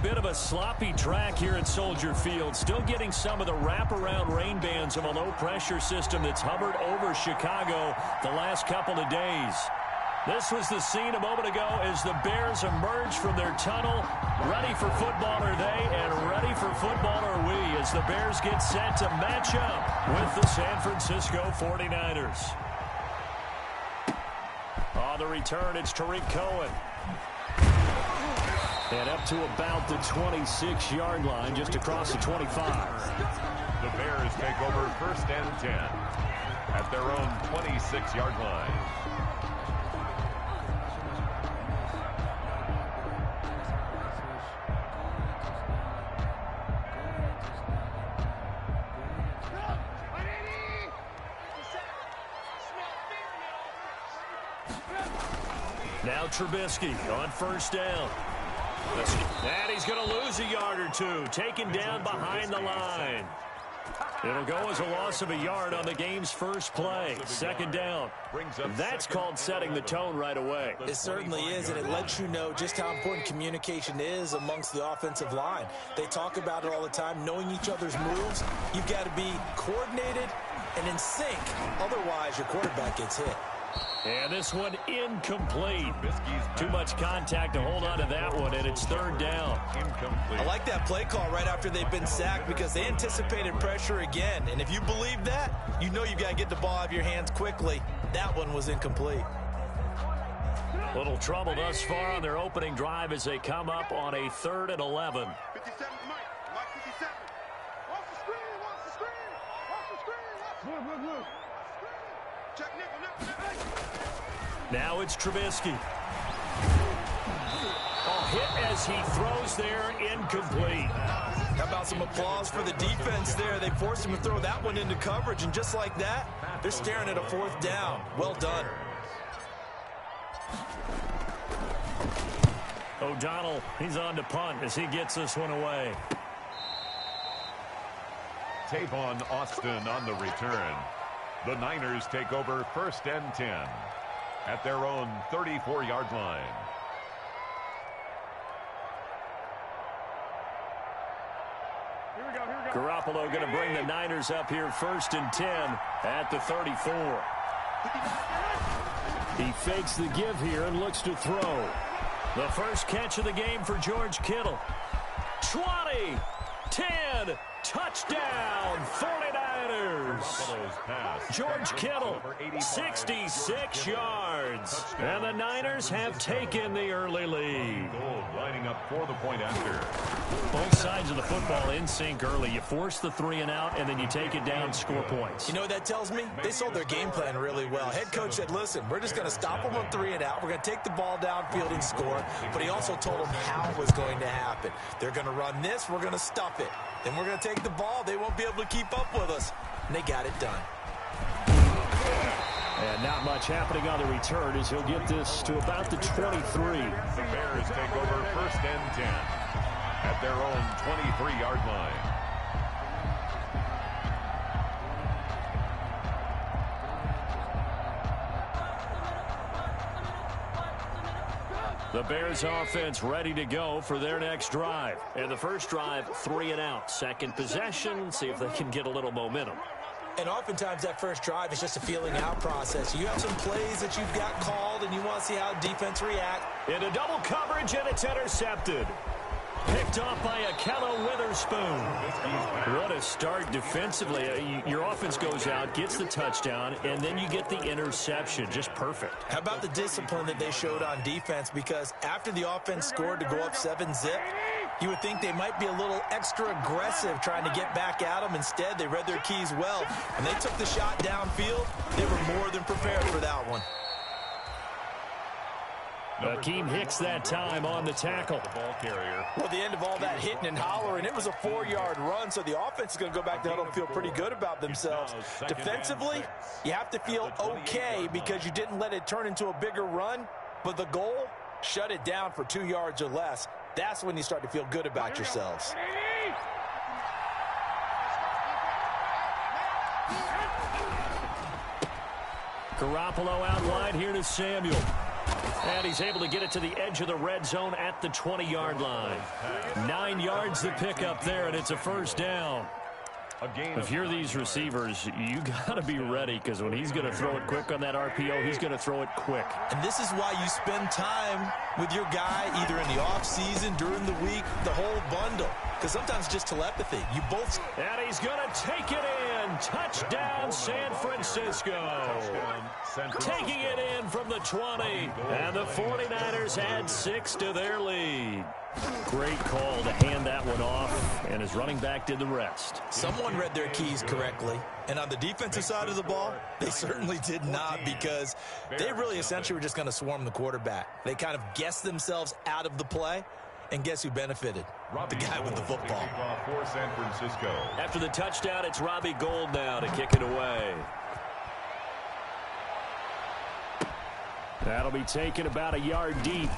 Bit of a sloppy track here at Soldier Field. Still getting some of the wraparound rain bands of a low-pressure system that's hovered over Chicago the last couple of days. This was the scene a moment ago as the Bears emerge from their tunnel. Ready for football are they, and ready for football are we as the Bears get set to match up with the San Francisco 49ers. On the return, it's Tariq Cohen. And up to about the 26-yard line, just across the 25. The Bears take over 1st and 10 at their own 26-yard line. Now Trubisky on 1st down. And he's going to lose a yard or two, taken down behind the line. It'll go as a loss of a yard on the game's first play. 2nd down. That's called setting the tone right away. It certainly is, and it lets you know just how important communication is amongst the offensive line. They talk about it all the time, knowing each other's moves. You've got to be coordinated and in sync. Otherwise, your quarterback gets hit. And this one incomplete. Too much contact to hold on to that one, and it's 3rd down. Incomplete. I like that play call right after they've been sacked because they anticipated pressure again. And if you believe that, you know you've got to get the ball out of your hands quickly. That one was incomplete. Little trouble thus far on their opening drive as they come up on a 3rd and 11. 57, Mike 57. Watch the screen, watch the screen. Watch the screen, look. Check nickel. Now it's Trubisky. Hit as he throws there, incomplete. How about some applause for the defense there? They forced him to throw that one into coverage, and just like that, they're staring at a 4th down. Well done. O'Donnell, he's on to punt as he gets this one away. Tavon Austin on the return. The Niners take over 1st and 10 at their own 34-yard line. Garoppolo going to bring the Niners up here 1st and 10 at the 34. He fakes the give here and looks to throw. The first catch of the game for George Kittle. 20, 10, touchdown, 49ers. George Kittle, 66 yards. And the Niners have taken the early lead. Lining up for the point after. Both sides of the football in sync early. You force the 3 and out, and then you take it down, score points. You know what that tells me? They sold their game plan really well. Head coach said, listen, we're just going to stop them on 3 and out. We're going to take the ball downfield and score. But he also told them how it was going to happen. They're going to run this. We're going to stuff it. Then we're going to take the ball. They won't be able to keep up with us. And they got it done. And not much happening on the return as he'll get this to about the 23. The Bears take over 1st and 10 at their own 23-yard line. The Bears offense ready to go for their next drive. And the first drive, 3 and out. Second possession, see if they can get a little momentum. And oftentimes that first drive is just a feeling out process. You have some plays that you've got called and you want to see how defense react. Into double coverage, and it's intercepted. Picked off by Akello Witherspoon. What a start defensively. Your offense goes out, gets the touchdown, and then you get the interception. Just perfect. How about the discipline that they showed on defense? Because after the offense scored to go up 7-zip, you would think they might be a little extra aggressive trying to get back at them. Instead, they read their keys well. When they took the shot downfield, they were more than prepared for that one. Akeem Hicks that time on the tackle. The ball carrier. Well, the end of all that hitting and hollering, it was a 4-yard run, so the offense is going to go back to huddle and feel pretty good about themselves. Defensively, you have to feel okay because you didn't let it turn into a bigger run, but the goal, shut it down for 2 yards or less. That's when you start to feel good about yourselves. Garoppolo out wide here to Samuel. And he's able to get it to the edge of the red zone at the 20-yard line. 9 yards to pick up there, and it's a first down. If you're these receivers, you got to be ready, because when he's going to throw it quick on that RPO, he's going to throw it quick. And this is why you spend time with your guy either in the offseason, during the week, the whole bundle. Because sometimes just telepathy. You both. And he's going to take it in. Touchdown, San Francisco. Taking it in from the 20. And the 49ers add 6 to their lead. Great call to hand that one off, and his running back did the rest. Someone read their keys correctly, and on the defensive side of the ball, they certainly did not, because they really essentially were just going to swarm the quarterback. They kind of guessed themselves out of the play, and guess who benefited? The guy with the football. For San Francisco. After the touchdown, it's Robbie Gould now to kick it away. That'll be taken about a yard deep.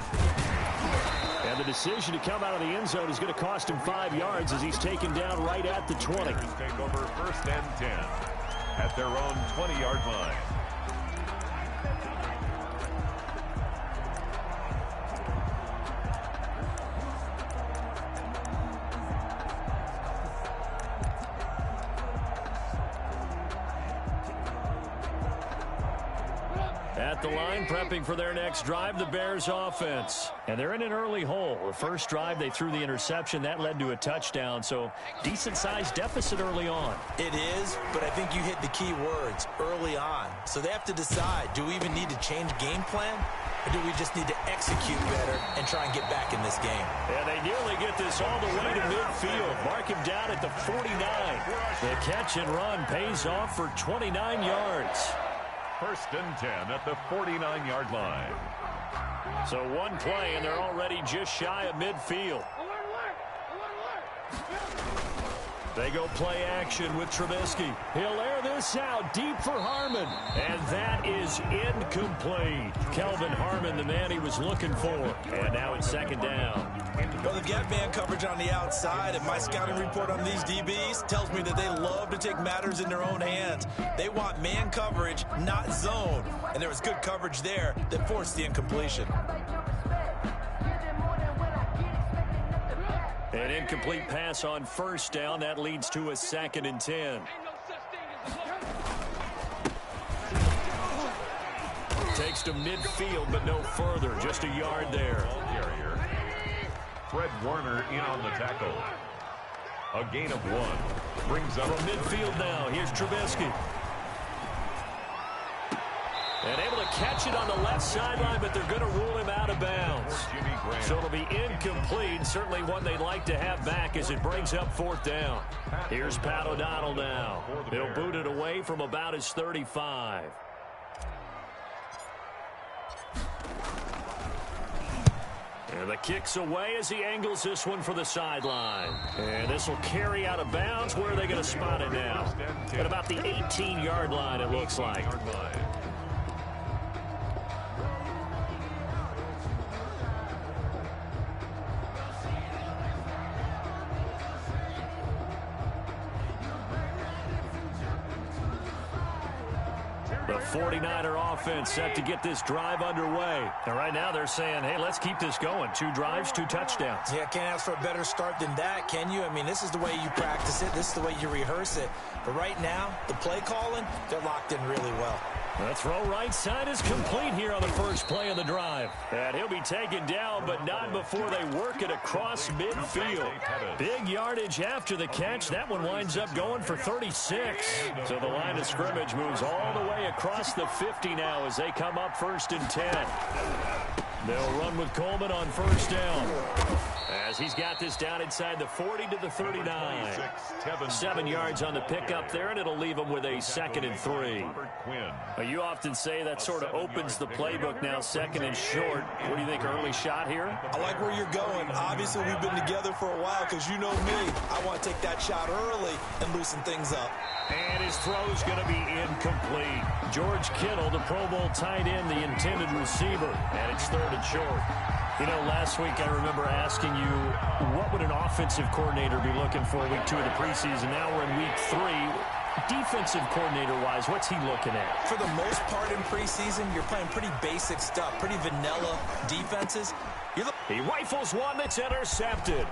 And the decision to come out of the end zone is going to cost him 5 yards as he's taken down right at the 20. Take over first and 10 at their own 20-yard line. At the line, prepping for their next drive, the Bears offense. And they're in an early hole. The first drive, they threw the interception. That led to a touchdown, so decent-sized deficit early on. It is, but I think you hit the key words, early on. So they have to decide, do we even need to change game plan? Or do we just need to execute better and try and get back in this game? And they nearly get this all the way to midfield. Mark him down at the 49. The catch and run pays off for 29 yards. First and 10 at the 49-yard line. So one play, and they're already just shy of midfield. They go play action with Trubisky. He'll air this out deep for Harmon. And that is incomplete. Kelvin Harmon, the man he was looking for. And now it's second down. Well, they've got man coverage on the outside, and my scouting report on these DBs tells me that they love to take matters in their own hands. They want man coverage, not zone. And there was good coverage there that forced the incompletion. An incomplete pass on first down. That leads to a second and 10. Takes to midfield, but no further. Just a yard there. Carrier. Fred Warner in on the tackle. A gain of 1. Brings up from midfield now. Here's Trubisky. And able to catch it on the left sideline, but they're going to rule him out of bounds. So it'll be incomplete. Certainly one they'd like to have back as it brings up fourth down. Here's Pat O'Donnell now. He'll boot it away from about his 35. And the kick's away as he angles this one for the sideline. And this will carry out of bounds. Where are they going to spot it now? At about the 18-yard line, it looks like. The 49er offense set to get this drive underway. And right now they're saying, hey, let's keep this going. 2 drives, 2 touchdowns. Yeah, can't ask for a better start than that, can you? I mean, this is the way you practice it. This is the way you rehearse it. But right now, the play calling, they're locked in really well. The throw right side is complete here on the first play of the drive. And he'll be taken down, but not before they work it across midfield. Big yardage after the catch. That one winds up going for 36. So the line of scrimmage moves all the way across the 50 now as they come up first and 10. They'll run with Coleman on first down. As he's got this down inside the 40 to the 39. 7 yards on the pickup there, and it'll leave him with a second and 3. You often say that sort of opens the playbook now, second and short. What do you think, early shot here? I like where you're going. Obviously, we've been together for a while because you know me. I want to take that shot early and loosen things up. And his throw's going to be incomplete. George Kittle, the Pro Bowl tight end, the intended receiver. And it's third and short. You know, last week I remember asking you, what would an offensive coordinator be looking for week 2 of the preseason? Now we're in week 3. Defensive coordinator-wise, what's he looking at? For the most part in preseason, you're playing pretty basic stuff, pretty vanilla defenses. He rifles one that's intercepted.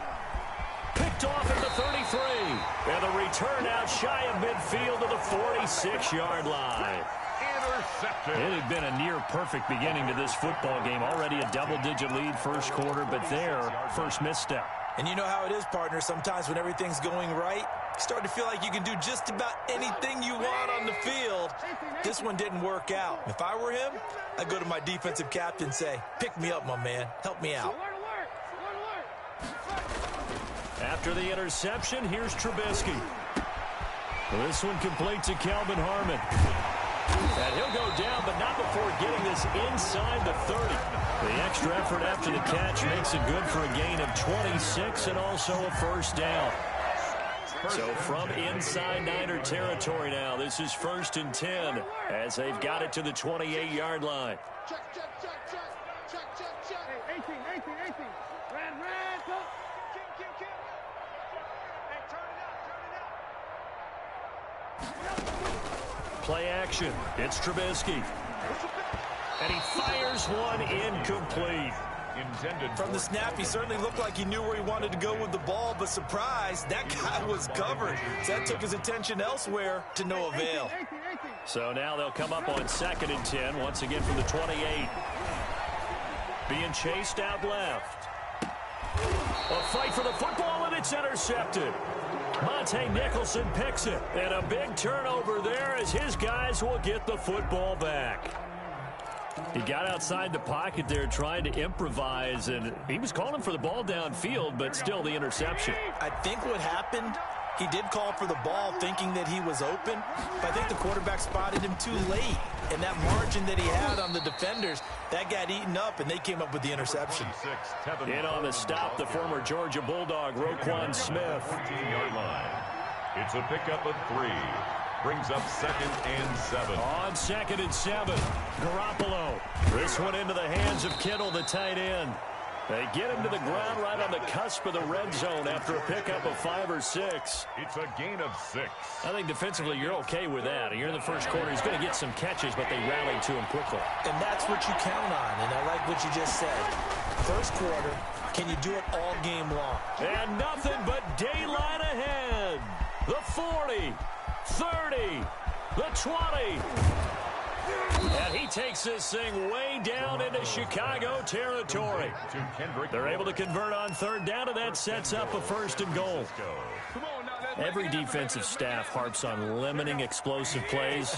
Picked off at the 33. And the return out shy of midfield to the 46-yard line. Intercepted. It had been a near-perfect beginning to this football game. Already a double-digit lead first quarter, but their first misstep. And you know how it is, partner. Sometimes when everything's going right, you start to feel like you can do just about anything you want on the field. This one didn't work out. If I were him, I'd go to my defensive captain and say, pick me up, my man. Help me out. After the interception, here's Trubisky. This one complete to Calvin Harmon. And he'll go down, but not before getting this inside the 30. The extra effort after the catch makes it good for a gain of 26 and also a first down. So from inside Niner territory now, this is 1st and 10 as they've got it to the 28-yard line. Check. Hey, 18. Red, go. Kill. Hey, turn it out. Play action. It's Trubisky. And he fires one incomplete. From the snap, he certainly looked like he knew where he wanted to go with the ball, but surprise, that guy was covered. So that took his attention elsewhere to no avail. So now they'll come up on 2nd and 10, once again from the 28. Being chased out left. A fight for the football, and it's intercepted. Monte Nicholson picks it, and a big turnover there as his guys will get the football back. He got outside the pocket there trying to improvise, and he was calling for the ball downfield, but still the interception. I think what happened, he did call for the ball thinking that he was open, but I think the quarterback spotted him too late. And that margin that he had on the defenders, that got eaten up, and they came up with the interception. In on the stop, the former Georgia Bulldog, Roquan Smith. 14-yard line. It's a pickup of 3. Brings up 2nd and 7. On 2nd and 7, Garoppolo. This one into the hands of Kittle, the tight end. They get him to the ground right on the cusp of the red zone after a pickup of 5 or 6. It's a gain of 6. I think defensively you're okay with that. You're in the first quarter. He's going to get some catches, but they rallied to him quickly. And that's what you count on, and I like what you just said. First quarter, can you do it all game long? And nothing but daylight ahead. The 40, 30, the 20. And he takes this thing way down into Chicago territory. They're able to convert on 3rd down, and that sets up a 1st and goal. Every defensive staff harps on limiting explosive plays.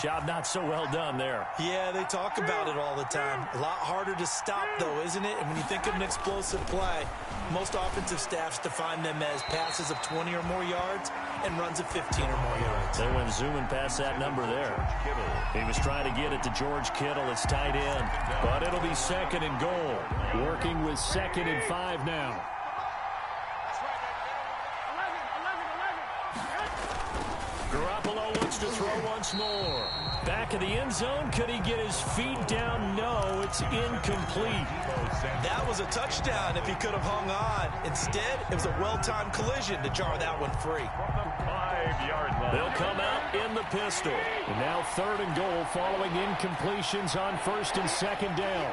Job not so well done there. Yeah, they talk about it all the time. A lot harder to stop, though, isn't it? And when you think of an explosive play, most offensive staffs define them as passes of 20 or more yards and runs of 15 or more yards. They went zooming past that number there. He was trying to get it to George Kittle, his tight end. But it'll be 2nd and goal. Working with 2nd and 5 now. Garoppolo looks to throw once more. Back in the end zone. Could he get his feet down? No, it's incomplete. That was a touchdown if he could have hung on. Instead, it was a well-timed collision to jar that one free. 5-yard line. They'll come out in the pistol. And now 3rd and goal following incompletions on 1st and 2nd down.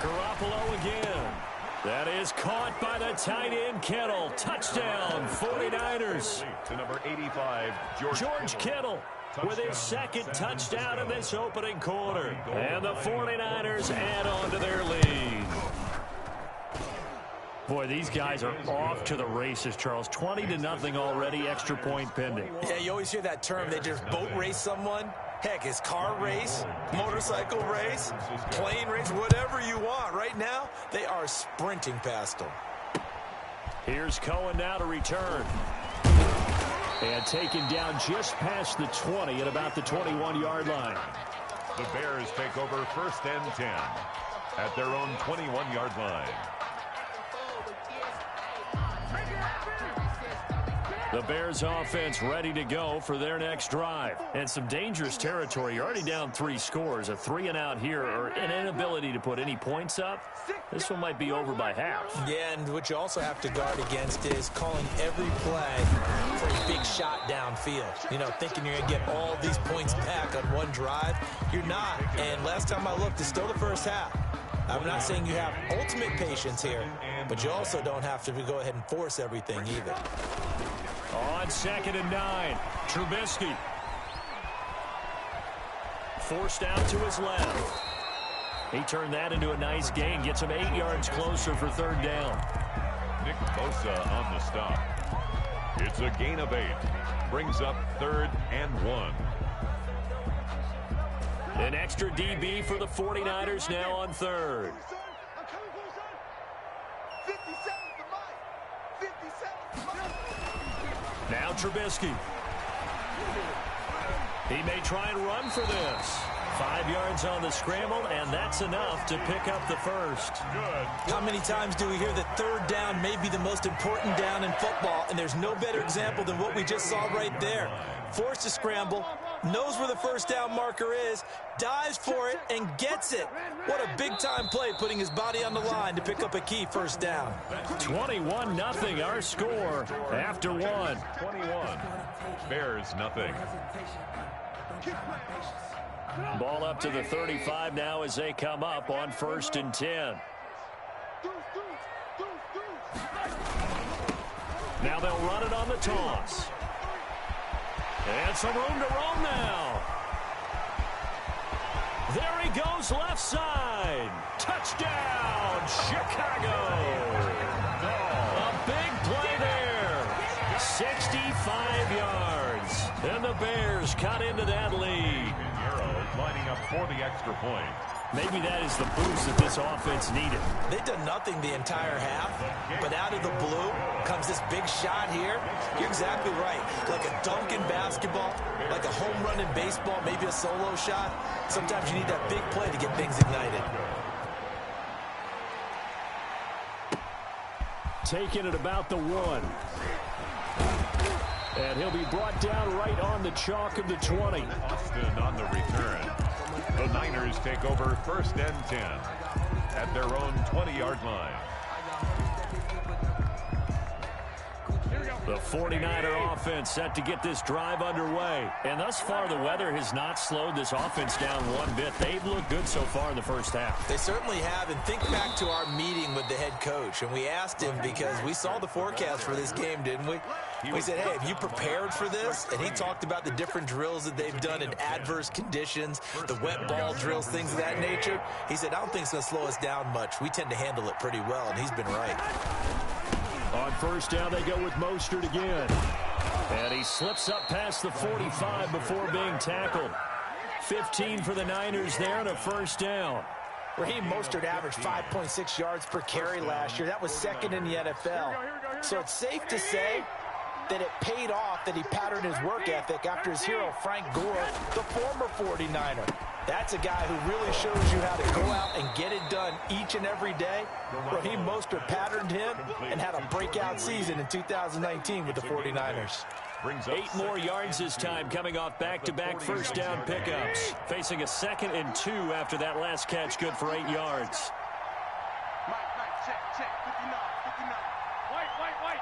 Garoppolo again. That is caught by the tight end, Kittle. Touchdown, 49ers. To number 85, George Kittle with his 2nd touchdown in this opening quarter. And the 49ers add on to their lead. Boy, these guys are off to the races, Charles. 20-0 already, extra point pending. Yeah, you always hear that term. They just boat race someone. Heck, it's car race, motorcycle race, plane race, whatever you want. Right now, they are sprinting past them. Here's Cohen now to return. And taken down just past the 20 at about the 21-yard line. The Bears take over 1st and 10 at their own 21-yard line. The Bears offense ready to go for their next drive. And some dangerous territory. You're already down 3 scores. A 3-and-out here or an inability to put any points up. This one might be over by half. Yeah, and what you also have to guard against is calling every play for a big shot downfield. You know, thinking you're going to get all these points back on one drive. You're not. And last time I looked, it's still the first half. I'm not saying you have ultimate patience here, but you also don't have to go ahead and force everything either. On 2nd and 9, Trubisky. Forced out to his left. He turned that into a nice gain. Gets him 8 yards closer for 3rd down. Nick Bosa on the stop. It's a gain of 8. Brings up 3rd and 1. An extra DB for the 49ers now on 3rd. Now Trubisky. He may try and run for this. 5 yards on the scramble, and that's enough to pick up the first. Good. How many times do we hear that 3rd down may be the most important down in football, and there's no better example than what we just saw right there. Forced to scramble, knows where the 1st down marker is, dives for it, and gets it. What a big-time play, putting his body on the line to pick up a key 1st down. 21-0 our score after 1. 21. Bears nothing. Ball up to the 35 now as they come up on 1st and 10. Now they'll run it on the toss. And some room to roam now. There he goes left side. Touchdown, Chicago. A big play there. 65 yards. And the Bears cut into that lead. Lining up for the extra point. Maybe that is the boost that this offense needed. They've done nothing the entire half, but out of the blue comes this big shot here. You're exactly right. Like a dunk in basketball, like a home run in baseball, maybe a solo shot. Sometimes you need that big play to get things ignited. Taking it about the 1. And he'll be brought down right on the chalk of the 20. Austin on the return. The Niners take over 1st and 10 at their own 20-yard line. The 49er offense set to get this drive underway. And thus far, the weather has not slowed this offense down one bit. They've looked good so far in the 1st half. They certainly have. And think back to our meeting with the head coach. And we asked him, because we saw the forecast for this game, didn't we? We said, hey, have you prepared for this? And he talked about the different drills that they've done in adverse conditions, the wet ball drills, things of that nature. He said, I don't think it's going to slow us down much. We tend to handle it pretty well, and he's been right. On 1st down, they go with Mostert again. And he slips up past the 45 before being tackled. 15 for the Niners there and a 1st down. Raheem Mostert averaged 5.6 yards per carry last year. That was 2nd in the NFL. So it's safe to say that it paid off that he patterned his work ethic after his hero, Frank Gore, the former 49er. That's a guy who really shows you how to go out and get it done each and every day. Raheem Mostert patterned him and had a breakout season in 2019 with the 49ers. 8 more yards this time, coming off back-to-back 1st down pickups. Facing a 2nd and 2 after that last catch, good for 8 yards. Check, 59, 59. White.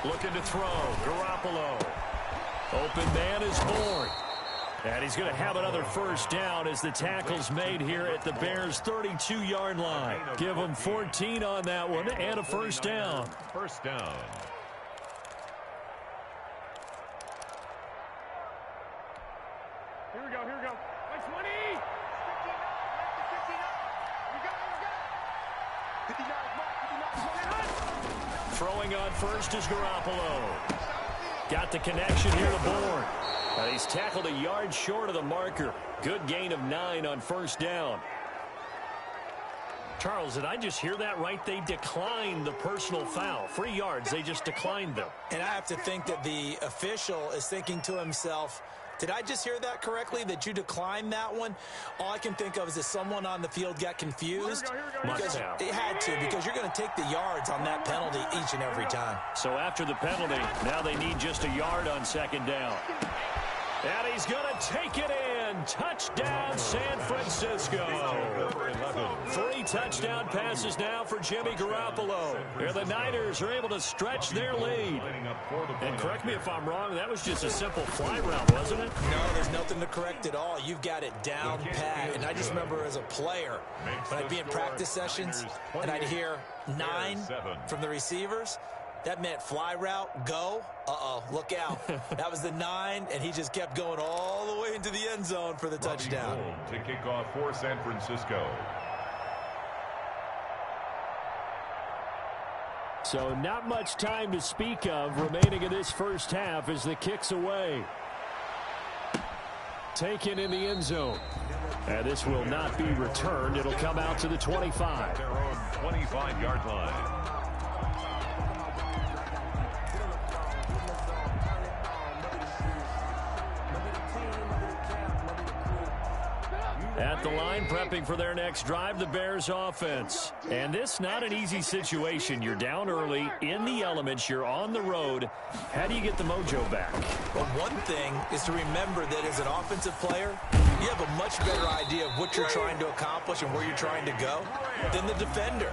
Looking to throw, Garoppolo. Open man is Bourne. And he's going to have another 1st down as the tackle's made here at the Bears' 32-yard line. Give them 14 on that one and a 1st down. 1st down. Here we go. Like 20. 59. Throwing on 1st is Garoppolo. Got the connection here to Bourne. He's tackled a yard short of the marker. Good gain of 9 on 1st down. Charles, did I just hear that right? They declined the personal foul. 3 yards, they just declined them. And I have to think that the official is thinking to himself, Did I just hear that correctly, that you declined that one? All I can think of is that someone on the field got confused. Because it had to, because you're going to take the yards on that penalty each and every time. So after the penalty, now they need just a yard on second down. And he's going to take it in. Touchdown, San Francisco. 3 touchdown passes now for Jimmy Garoppolo. And the Niners are able to stretch their lead. And correct me if I'm wrong, that was just a simple fly route, wasn't it? No, there's nothing to correct at all. You've got it down pat. And I just remember as a player, when I'd be in practice sessions and I'd hear 9 from the receivers, that meant fly route, go. Uh-oh, look out. That was the 9, and he just kept going all the way into the end zone for the touchdown. To kick off for San Francisco. So not much time to speak of remaining in this first half as the kick's away. Taken in the end zone. And this will not be returned. It'll come out to the 25. Their own 25-yard line. At the line, prepping for their next drive, the Bears offense. And this not an easy situation. You're down early, in the elements, you're on the road. How do you get the mojo back? Well, one thing is to remember that as an offensive player, you have a much better idea of what you're trying to accomplish and where you're trying to go than the defender.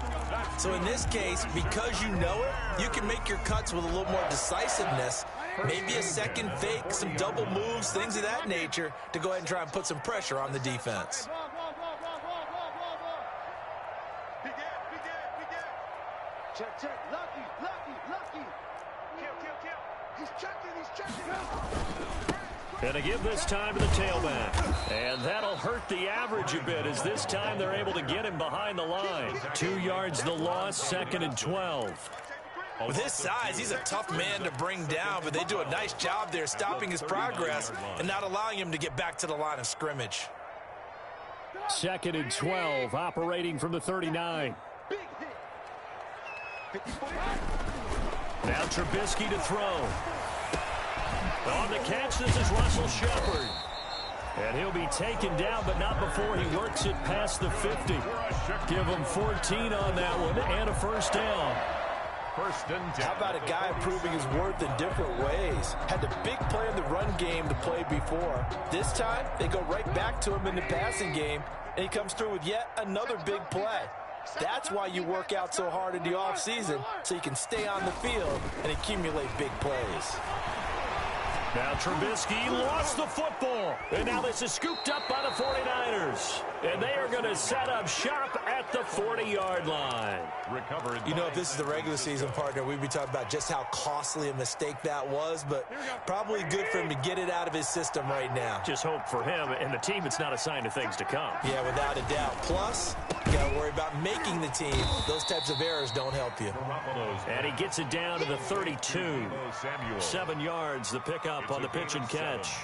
So in this case, because you know it, you can make your cuts with a little more decisiveness. Maybe a second fake, some double moves, things of that nature to go ahead and try and put some pressure on the defense. Check, check. Lucky. Kill. He's checking. And to give this time to the tailback. And that'll hurt the average a bit as this time they're able to get him behind the line. 2 yards the loss, 2nd and 12. With his size, he's a tough man to bring down, but they do a nice job there stopping his progress and not allowing him to get back to the line of scrimmage. 2nd and 12, operating from the 39. Now Trubisky to throw. On the catch, this is Russell Shepard. And he'll be taken down, but not before he works it past the 50. Give him 14 on that one and a first down. How about a guy proving his worth in different ways? Had the big play in the run game to play before. This time, they go right back to him in the passing game, and he comes through with yet another big play. That's why you work out so hard in the offseason, so you can stay on the field and accumulate big plays. Now Trubisky lost the football. And now this is scooped up by the 49ers. And they are going to set up shop at the 40-yard line. Recovered. You know, if this is the regular season, partner, we'd be talking about just how costly a mistake that was, but probably good for him to get it out of his system right now. Just hope for him and the team it's not a sign of things to come. Yeah, without a doubt. Plus, you got to worry about making the team. Those types of errors don't help you. And he gets it down to the 32. 7 yards, the pickup on the pitch and catch.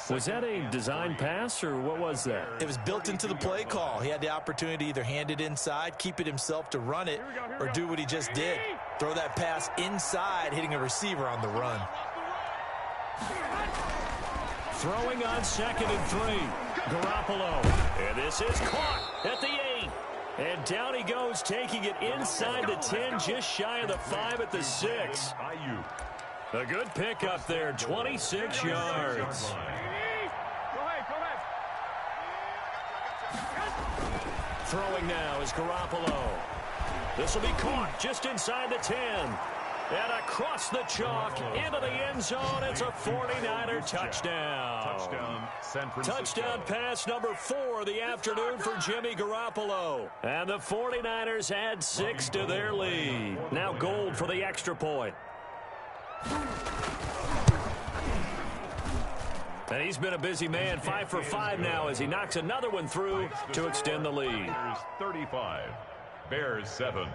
Was that a design pass, or what was that? It was built into the play call. He had the opportunity to either hand it inside, keep it himself to run it, or do what he just did. Throw that pass inside, hitting a receiver on the run. Throwing on 2nd and 3. Garoppolo. And this is caught at the 8. And down he goes, taking it inside the 10, just shy of the 5 at the 6. A good pickup there, 26 yards. Throwing now is Garoppolo. This will be caught just inside the 10. And across the chalk into the end zone. It's a 49er touchdown. Touchdown pass number 4 of the afternoon for Jimmy Garoppolo. And the 49ers add 6 to their lead. Now Gold for the extra point. And he's been a busy man, 5 for 5 now as he knocks another one through to extend the lead. 35, Bears 7.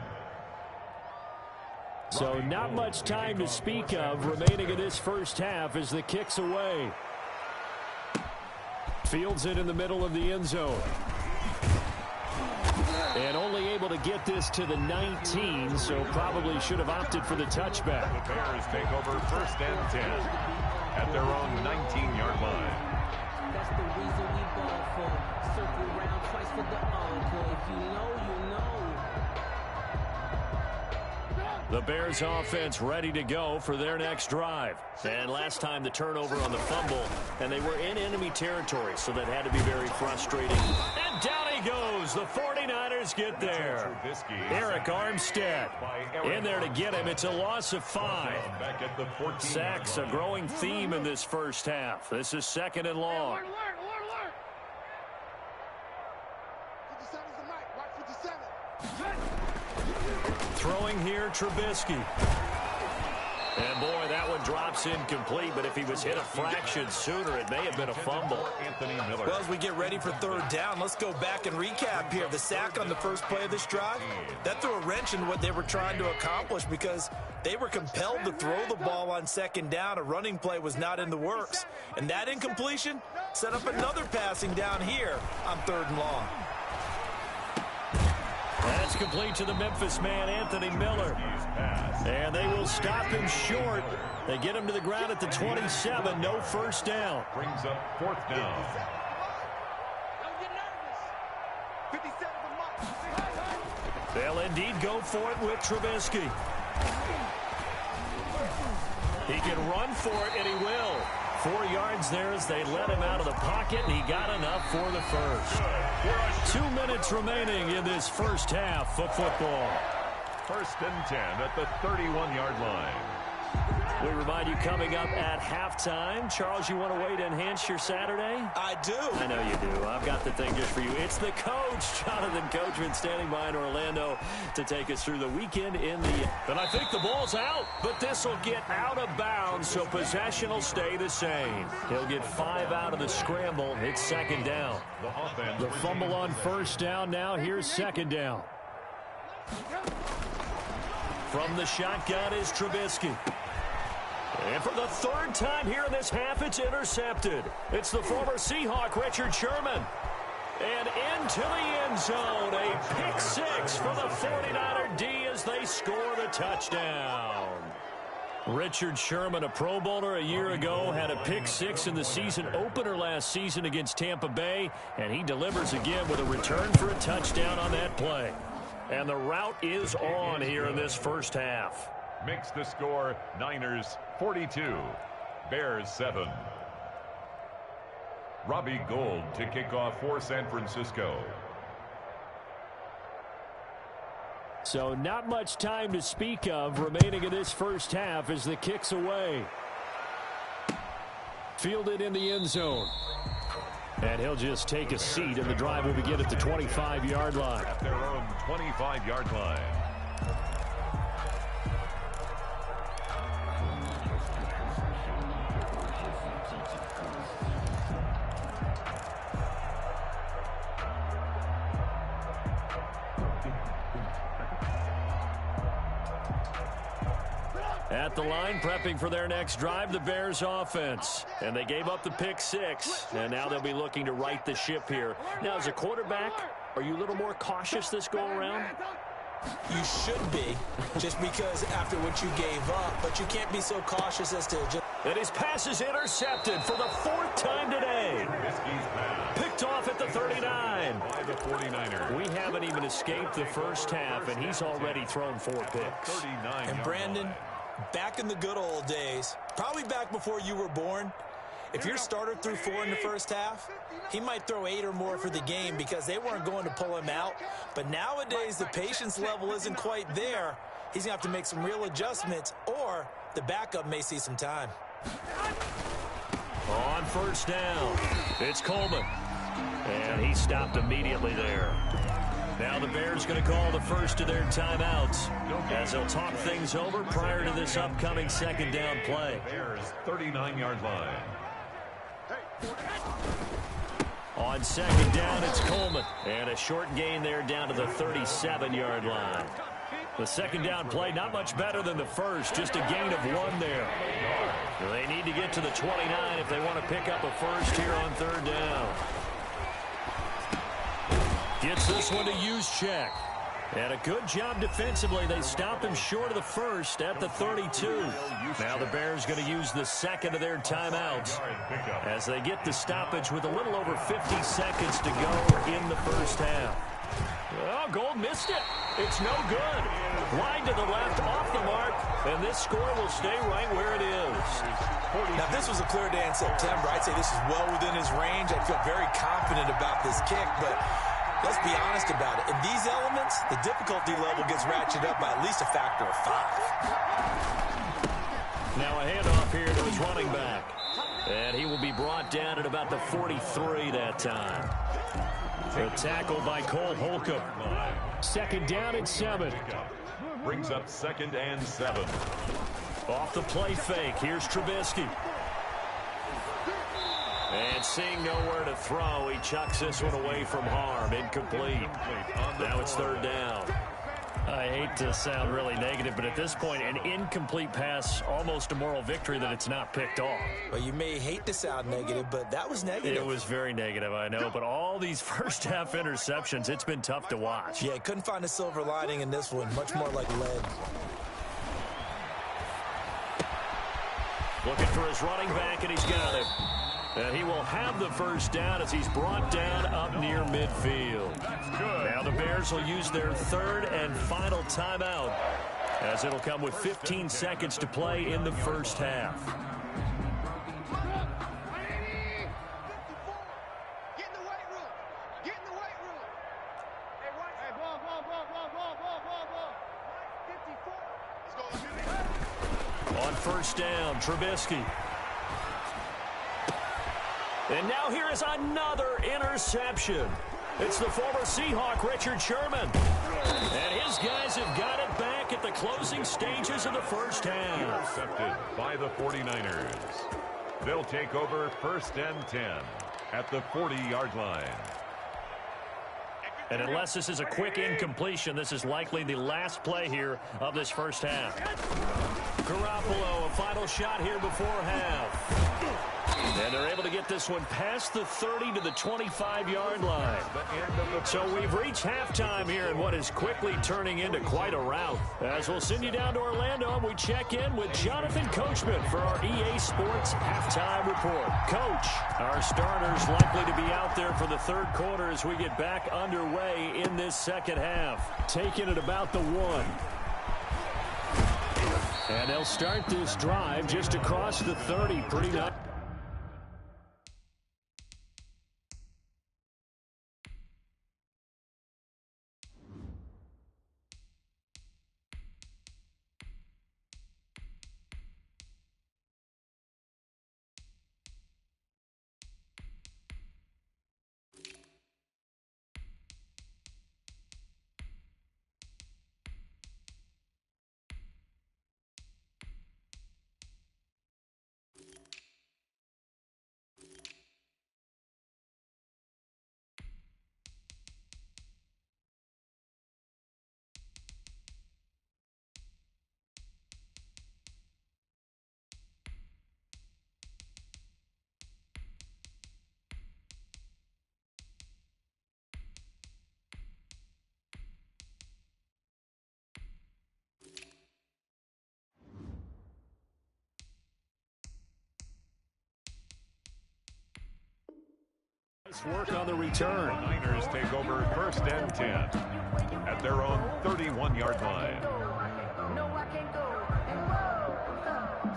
So not much time to speak of remaining in this first half as the kick's away. Fields it in the middle of the end zone. And only able to get this to the 19, so probably should have opted for the touchback. The Bears take over 1st and 10. at their own 19-yard line. That's the reason we ball for. Circle round twice for the encore. If you know, you know. The Bears offense ready to go for their next drive. And last time the turnover on the fumble, and they were in enemy territory, so that had to be very frustrating. And down he goes. The 49ers get there. Eric Armstead in there to get him. It's a loss of 5. Sacks, a growing theme in this first half. This is 2nd and long. Throwing here, Trubisky. And boy, that one drops incomplete, but if he was hit a fraction sooner, it may have been a fumble. Well, as we get ready for 3rd down, let's go back and recap here. The sack on the first play of this drive, that threw a wrench in what they were trying to accomplish because they were compelled to throw the ball on 2nd down. A running play was not in the works. And that incompletion set up another passing down here on 3rd and long. That's complete to the Memphis man, Anthony Miller. And they will stop him short. They get him to the ground at the 27. No first down. Brings up 4th down. They'll indeed go for it with Trubisky. He can run for it, and he will. 4 yards there as they let him out of the pocket, and he got enough for the first. 2 minutes remaining in this first half of football. 1st and 10 at the 31-yard line. We remind you coming up at halftime. Charles, you want a way to enhance your Saturday? I do. I know you do. I've got the thing just for you. It's the coach, Jonathan Coachman, standing by in Orlando to take us through the weekend in the... And I think the ball's out, but this will get out of bounds, so possession will stay the same. He'll get 5 out of the scramble. It's 2nd down. The fumble on 1st down now. Here's 2nd down. From the shotgun is Trubisky. And for the 3rd time here in this half, it's intercepted. It's the former Seahawk, Richard Sherman. And into the end zone, a pick 6 for the 49er D as they score the touchdown. Richard Sherman, a Pro Bowler a year ago, had a pick 6 in the season opener last season against Tampa Bay, and he delivers again with a return for a touchdown on that play. And the route is on here in this first half. Makes the score Niners 42, Bears 7. Robbie Gould to kick off for San Francisco. So not much time to speak of remaining in this first half as the kick's away. Fielded in the end zone. And he'll just take a seat, and the drive will begin at the 25-yard line. At their own 25-yard line. At the line, prepping for their next drive, the Bears offense. And they gave up the pick 6, and now they'll be looking to right the ship here. Now, as a quarterback, are you a little more cautious this go-around? You should be, just because after what you gave up, but you can't be so cautious as to just... And his pass is intercepted for the 4th time today. Picked off at the 39. By the 49ers. We haven't even escaped the first half, and he's already thrown 4 picks. And Brandon, back in the good old days, probably back before you were born, if your starter threw 4 in the first half, he might throw 8 or more for the game because they weren't going to pull him out. But nowadays, the patience level isn't quite there. He's going to have to make some real adjustments, or the backup may see some time. On 1st down, it's Coleman. And he stopped immediately there. Now the Bears going to call the first of their timeouts as they'll talk things over prior to this upcoming 2nd down play. Bears 39-yard line. On 2nd down, it's Coleman. And a short gain there down to the 37-yard line. The 2nd down play, not much better than the first, just a gain of 1 there. They need to get to the 29 if they want to pick up a first here on 3rd down. Gets this one to Juszczyk. And a good job defensively. They stop him short of the first at the 32. Now the Bears going to use the second of their timeouts as they get the stoppage with a little over 50 seconds to go in the first half. Oh, Gold missed it. It's no good. Wide to the left, off the mark, and this score will stay right where it is. Now, if this was a clear day in September, I'd say this is well within his range. I'd feel very confident about this kick, but let's be honest about it. In these elements, the difficulty level gets ratcheted up by at least a factor of 5. Now a handoff here to his running back. And he will be brought down at about the 43 that time. A tackle by Cole Holcomb. Second down and 7. Brings up 2nd and 7. Off the play fake, here's Trubisky. And seeing nowhere to throw, he chucks this one away from harm. Incomplete. Now it's 3rd down. I hate to sound really negative, but at this point, an incomplete pass, almost a moral victory that it's not picked off. Well, you may hate to sound negative, but that was negative. It was very negative, I know, but all these first-half interceptions, it's been tough to watch. Yeah, couldn't find a silver lining in this one. Much more like lead. Looking for his running back, and he's got it. And he will have the first down as he's brought down up near midfield. Now the Bears will use their 3rd and final timeout as it'll come with 15 seconds to play in the first half. Get in the weight room. Get in the weight room. Hey, ball. 54. Let's go. On first down, Trubisky. And now here is another interception. It's the former Seahawk, Richard Sherman. And his guys have got it back at the closing stages of the first half. Intercepted by the 49ers. They'll take over 1st and 10 at the 40-yard line. And unless this is a quick incompletion, this is likely the last play here of this first half. Garoppolo, a final shot here before half. And they're able to get this one past the 30 to the 25-yard line. So we've reached halftime here in what is quickly turning into quite a rout. As we'll send you down to Orlando, and we check in with Jonathan Coachman for our EA Sports Halftime Report. Coach, our starters likely to be out there for the 3rd quarter as we get back underway in this second half. Taking it about the 1. And they'll start this drive just across the 30. Pretty nice. Work on the return. The Niners take over 1st and 10 at their own 31-yard line. No, I can't go.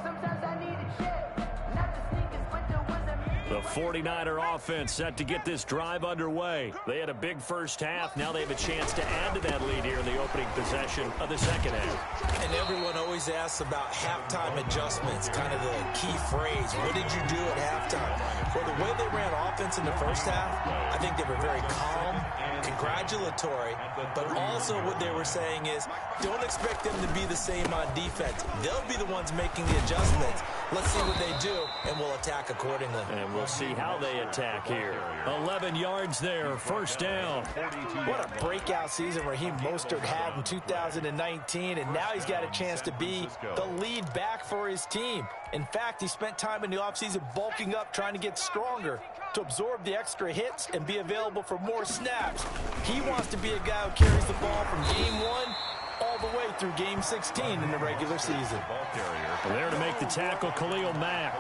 Sometimes I need a check. Not the sneakers, but the ones that The 49er offense set to get this drive underway. They had a big first half. Now they have a chance to add to that lead here in the opening possession of the second half. And everyone always asks about halftime adjustments, kind of the key phrase. What did you do at halftime? Well, the way they ran offense in the first half, I think they were very calm, congratulatory, but also what they were saying is don't expect them to be the same on defense. They'll be the ones making the adjustments. Let's see what they do, and we'll attack accordingly. And we'll see how they attack here. 11 yards there, first down. What a breakout season Raheem Mostert had in 2019, and now he's got a chance to be the lead back for his team. In fact, he spent time in the offseason bulking up, trying to get stronger to absorb the extra hits and be available for more snaps. He wants to be a guy who carries the ball from game 1 all the way through game 16 in the regular season. There to make the tackle, Khalil Mack.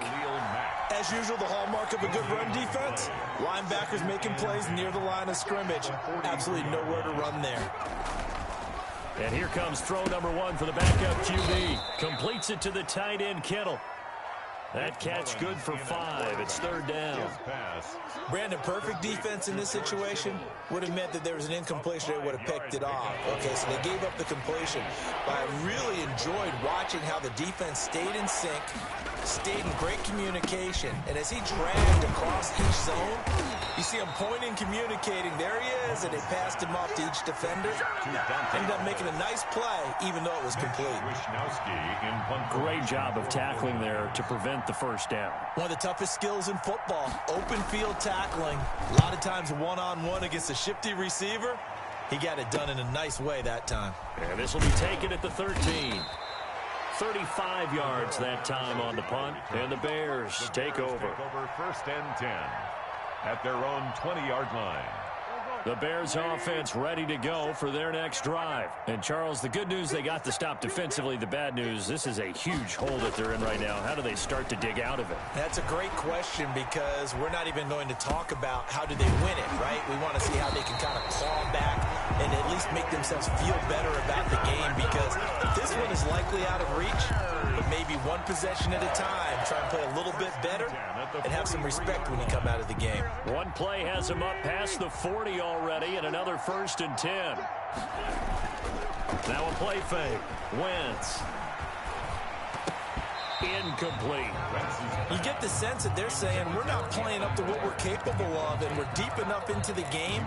As usual, the hallmark of a good run defense, linebackers making plays near the line of scrimmage. Absolutely nowhere to run there. And here comes throw number 1 for the backup QB. Completes it to the tight end, Kittle. That catch good for 5. It's third down. Brandon, perfect defense in this situation would have meant that there was an incompletion. They would have picked it off. Okay, so they gave up the completion. But I really enjoyed watching how the defense stayed in sync, stayed in great communication. And as he dragged across each zone, you see him pointing, communicating. There he is, and they passed him off to each defender. Ended up making a nice play, even though it was complete. Great job of tackling there to prevent the first down. One of the toughest skills in football, open field tackling. A lot of times one-on-one against a shifty receiver. He got it done in a nice way that time. And this will be taken at the 13. 35 yards that time on the punt. And the Bears take over. First and 10 at their own 20-yard line. The Bears offense ready to go for their next drive. And, Charles, the good news, they got the stop defensively. The bad news, this is a huge hole that they're in right now. How do they start to dig out of it? That's a great question, because we're not even going to talk about how do they win it, right? We want to see how they can kind of claw back and at least make themselves feel better about the game, because this one is likely out of reach, but maybe one possession at a time. Try and play a little bit better and have some respect when you come out of the game. One play has them up past the 40 already, and another first and 10. Now a play fake. Wentz. Incomplete. You get the sense that they're saying we're not playing up to what we're capable of, and we're deep enough into the game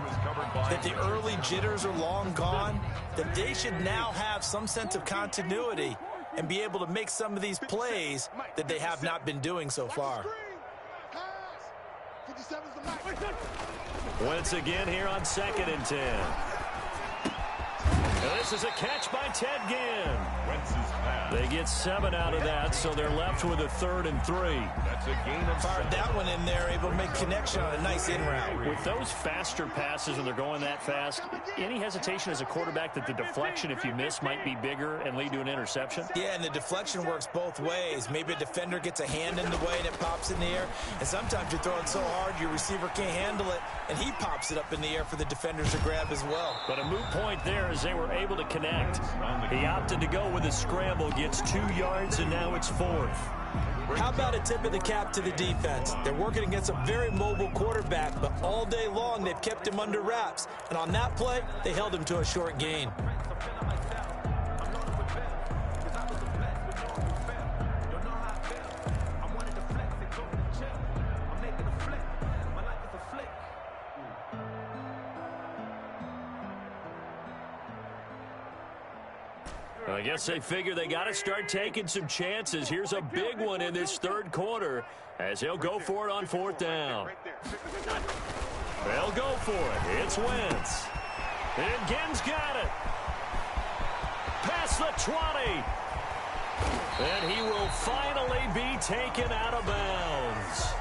that the early jitters are long gone, that they should now have some sense of continuity and be able to make some of these plays that they have not been doing so far. Wentz again here on 2nd and 10. And this is a catch by Ted Ginn. They get 7 out of that, so they're left with a 3rd and 3. That's a gain of 7. Fired that one in there, able to make connection on a nice in route. With those faster passes, when they're going that fast, any hesitation as a quarterback that the deflection, if you miss, might be bigger and lead to an interception? Yeah, and the deflection works both ways. Maybe a defender gets a hand in the way and it pops in the air, and sometimes you're throwing so hard your receiver can't handle it, and he pops it up in the air for the defenders to grab as well. But a moot point there as they were able to connect. He opted to go with a scramble, gets 2 yards, and now it's 4th. How about a tip of the cap to the defense? They're working against a very mobile quarterback, but all day long they've kept him under wraps. And on that play, they held him to a short gain. I guess they figure they got to start taking some chances. Here's a big one in this 3rd quarter as he'll go for it on 4th down. They'll go for it. It's Wentz. And Ginn's got it. Past the 20. And he will finally be taken out of bounds.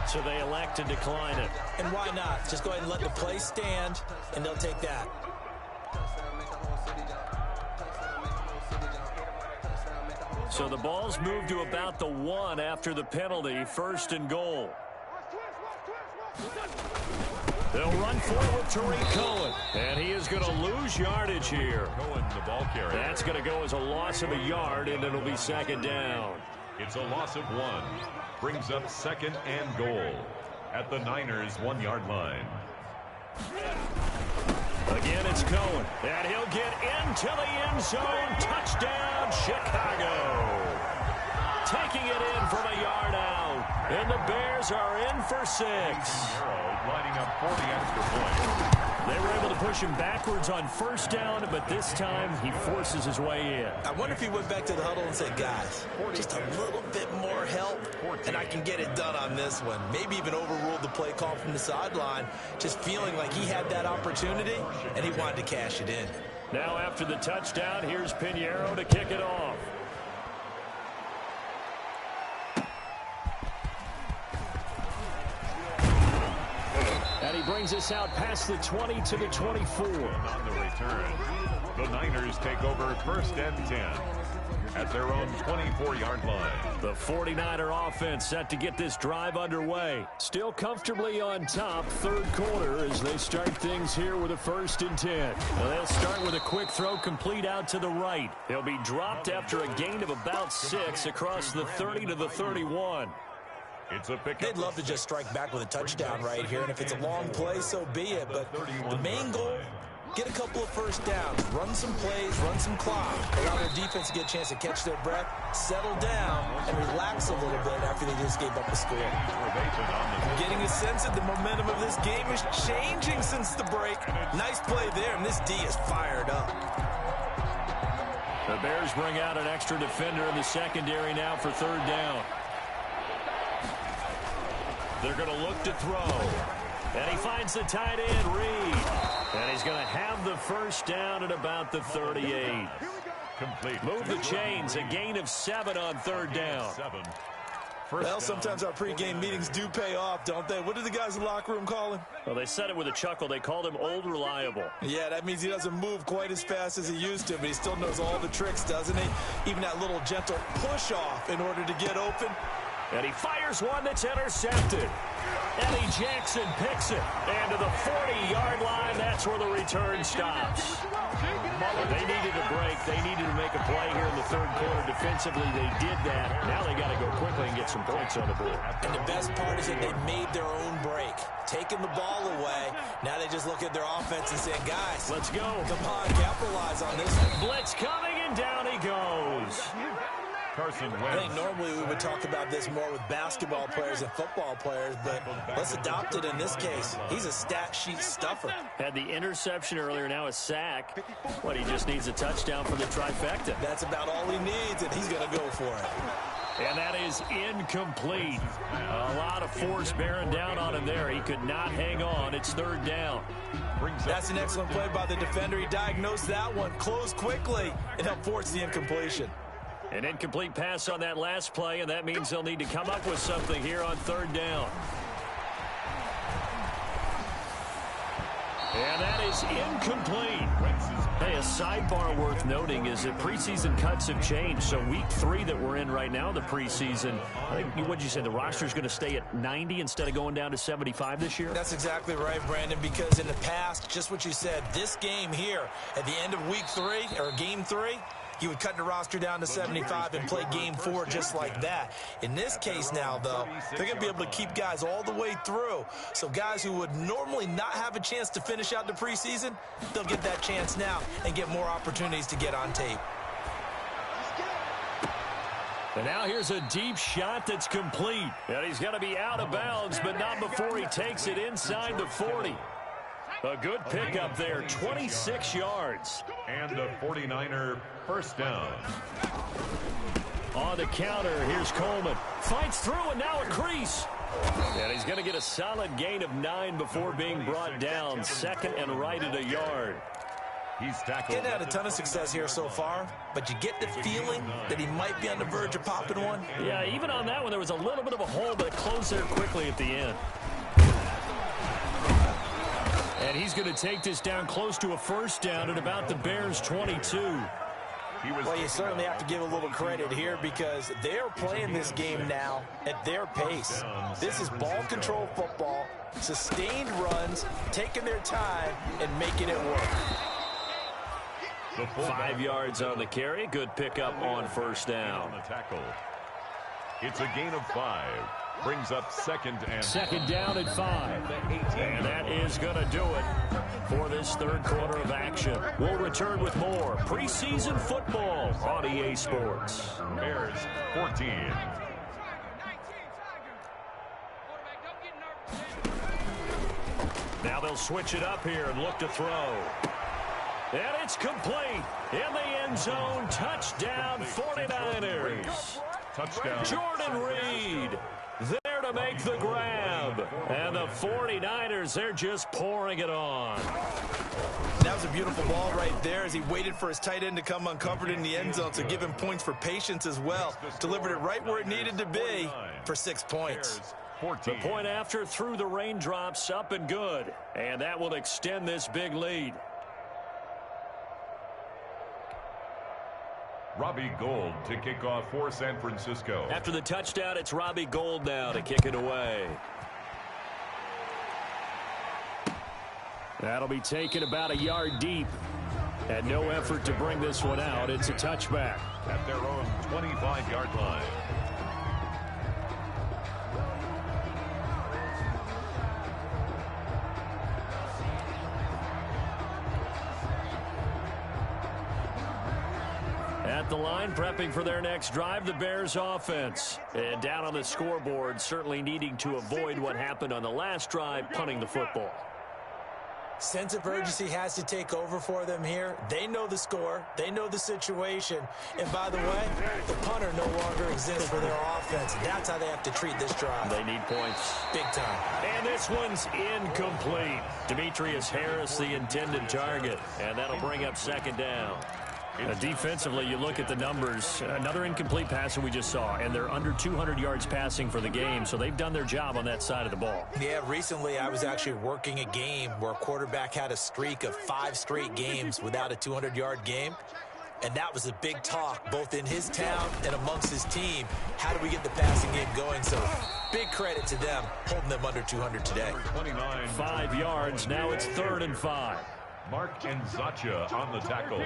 So they elect to decline it. And why not? Just go ahead and let the play stand, and they'll take that. So the ball's moved to about the 1 after the penalty, 1st and goal. They'll run forward with Tariq Cohen, and he is going to lose yardage here. Cohen, the ball carrier. That's going to go as a loss of a yard, and it'll be 2nd down. It's a loss of 1. Brings up 2nd and goal at the Niners' 1-yard line. Again, it's Cohen, and he'll get into the end zone. Touchdown, Chicago. Taking it in from a yard out, and the Bears are in for 6. Lining up for the extra point. They were able to push him backwards on first down, but this time he forces his way in. I wonder if he went back to the huddle and said, guys, just a little bit more help, and I can get it done on this one. Maybe even overruled the play call from the sideline, just feeling like he had that opportunity, and he wanted to cash it in. Now after the touchdown, here's Pinheiro to kick it off. And he brings us out past the 20 to the 24. On the return, the Niners take over first and 10 at their own 24-yard line. The 49er offense set to get this drive underway. Still comfortably on top, third quarter, as they start things here with a 1st and 10. Well, they'll start with a quick throw complete out to the right. They'll be dropped after a gain of about 6 across the 30 to the 31. It's a pickup. They'd love to just strike back with a touchdown right here, and if it's a long play, so be it. But the main goal, get a couple of first downs, run some plays, run some clock, allow their defense to get a chance to catch their breath, settle down, and relax a little bit after they just gave up a score. I'm getting a sense that the momentum of this game is changing since the break. Nice play there, and this D is fired up. The Bears bring out an extra defender in the secondary now for 3rd down. They're going to look to throw. And he finds the tight end, Reed. And he's going to have the first down at about the 38. Complete. Move the chains. A gain of 7 on 3rd down. Well, sometimes our pregame meetings do pay off, don't they? What do the guys in the locker room call him? Well, they said it with a chuckle. They called him Old Reliable. Yeah, that means he doesn't move quite as fast as he used to, but he still knows all the tricks, doesn't he? Even that little gentle push-off in order to get open. And he fires one that's intercepted. Eddie Jackson picks it. And to the 40-yard line, that's where the return stops. They needed a break. They needed to make a play here in the 3rd quarter. Defensively, they did that. Now they got to go quickly and get some points on the board. And the best part is that they made their own break. Taking the ball away. Now they just look at their offense and say, guys, let's go. Come on, capitalize on this. Blitz coming, and down he goes. I think normally we would talk about this more with basketball players and football players, but let's adopt it in this case. He's a stat sheet stuffer. Had the interception earlier, now a sack. What, he just needs a touchdown for the trifecta. That's about all he needs, and he's going to go for it. And that is incomplete. A lot of force bearing down on him there. He could not hang on. It's 3rd down. That's an excellent play by the defender. He diagnosed that one, closed quickly, and helped force the incompletion. An incomplete pass on that last play, and that means they'll need to come up with something here on 3rd down. And that is incomplete. Hey, a sidebar worth noting is that preseason cuts have changed. So week 3 that we're in right now, the preseason, I think, what'd you say, the roster's going to stay at 90 instead of going down to 75 this year? That's exactly right, Brandon, because in the past, just what you said, this game here, at the end of week 3, or game 3, you would cut the roster down to 75 and play game 4 just like that. In this case now, though, they're going to be able to keep guys all the way through. So guys who would normally not have a chance to finish out the preseason, they'll get that chance now and get more opportunities to get on tape. And now here's a deep shot that's complete. And he's going to be out of bounds, but not before he takes it inside the 40. A good pickup there, 26 yards. And a 49er first down. On the counter, here's Coleman. Fights through, and now a crease. And he's going to get a solid gain of 9 before being brought down. 2nd and right at a yard. He's tackled. Getting had a ton of success here so far, but you get the feeling that he might be on the verge of popping one. Yeah, even on that one, there was a little bit of a hole, but it closed there quickly at the end. And he's going to take this down close to a first down at about the Bears' 22. Well, you certainly have to give a little credit here because they're playing this game now at their pace. This is ball control football, sustained runs, taking their time, and making it work. 5 yards on the carry. Good pickup on first down. It's a gain of 5. Brings up 2nd and 2nd down at 5. And that is going to do it for this 3rd quarter of action. We'll return with more preseason football on EA Sports. Bears 14. Now they'll switch it up here and look to throw. And it's complete. In the end zone. Touchdown, 49ers. Touchdown. Jordan Reed there to make the grab. And the 49ers, they're just pouring it on. That was a beautiful ball right there as he waited for his tight end to come uncovered in the end zone, so give him points for patience as well. Delivered it right where it needed to be for 6 points. The point after through the raindrops, up and good. And that will extend this big lead. Robbie Gould to kick off for San Francisco. After the touchdown, it's Robbie Gould now to kick it away. That'll be taken about a yard deep. And no effort to bring this one out. It's a touchback. At their own 25-yard line. At the line, prepping for their next drive, the Bears offense. And down on the scoreboard, certainly needing to avoid what happened on the last drive, punting the football. Sense of urgency has to take over for them here. They know the score. They know the situation. And by the way, the punter no longer exists for their offense. That's how they have to treat this drive. They need points. Big time. And this one's incomplete. Demetrius Harris, the intended target. And that'll bring up second down. Defensively, you look at the numbers. Another incomplete pass that we just saw, and they're under 200 yards passing for the game, so they've done their job on that side of the ball. Yeah, recently I was actually working a game where a quarterback had a streak of 5 straight games without a 200-yard game, and that was a big talk both in his town and amongst his team. How do we get the passing game going? So big credit to them, holding them under 200 today. 5 yards, now it's 3rd and 5. Mark Nzacha on the tackle.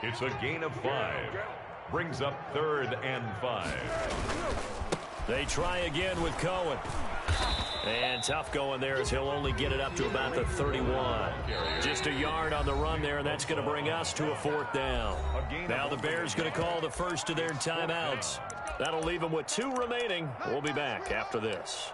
It's a gain of 5. Brings up 3rd and 5. They try again with Cohen. And tough going there as he'll only get it up to about the 31. Just a yard on the run there, and that's going to bring us to a 4th down. Now the Bears going to call the first of their timeouts. That'll leave them with 2 remaining. We'll be back after this.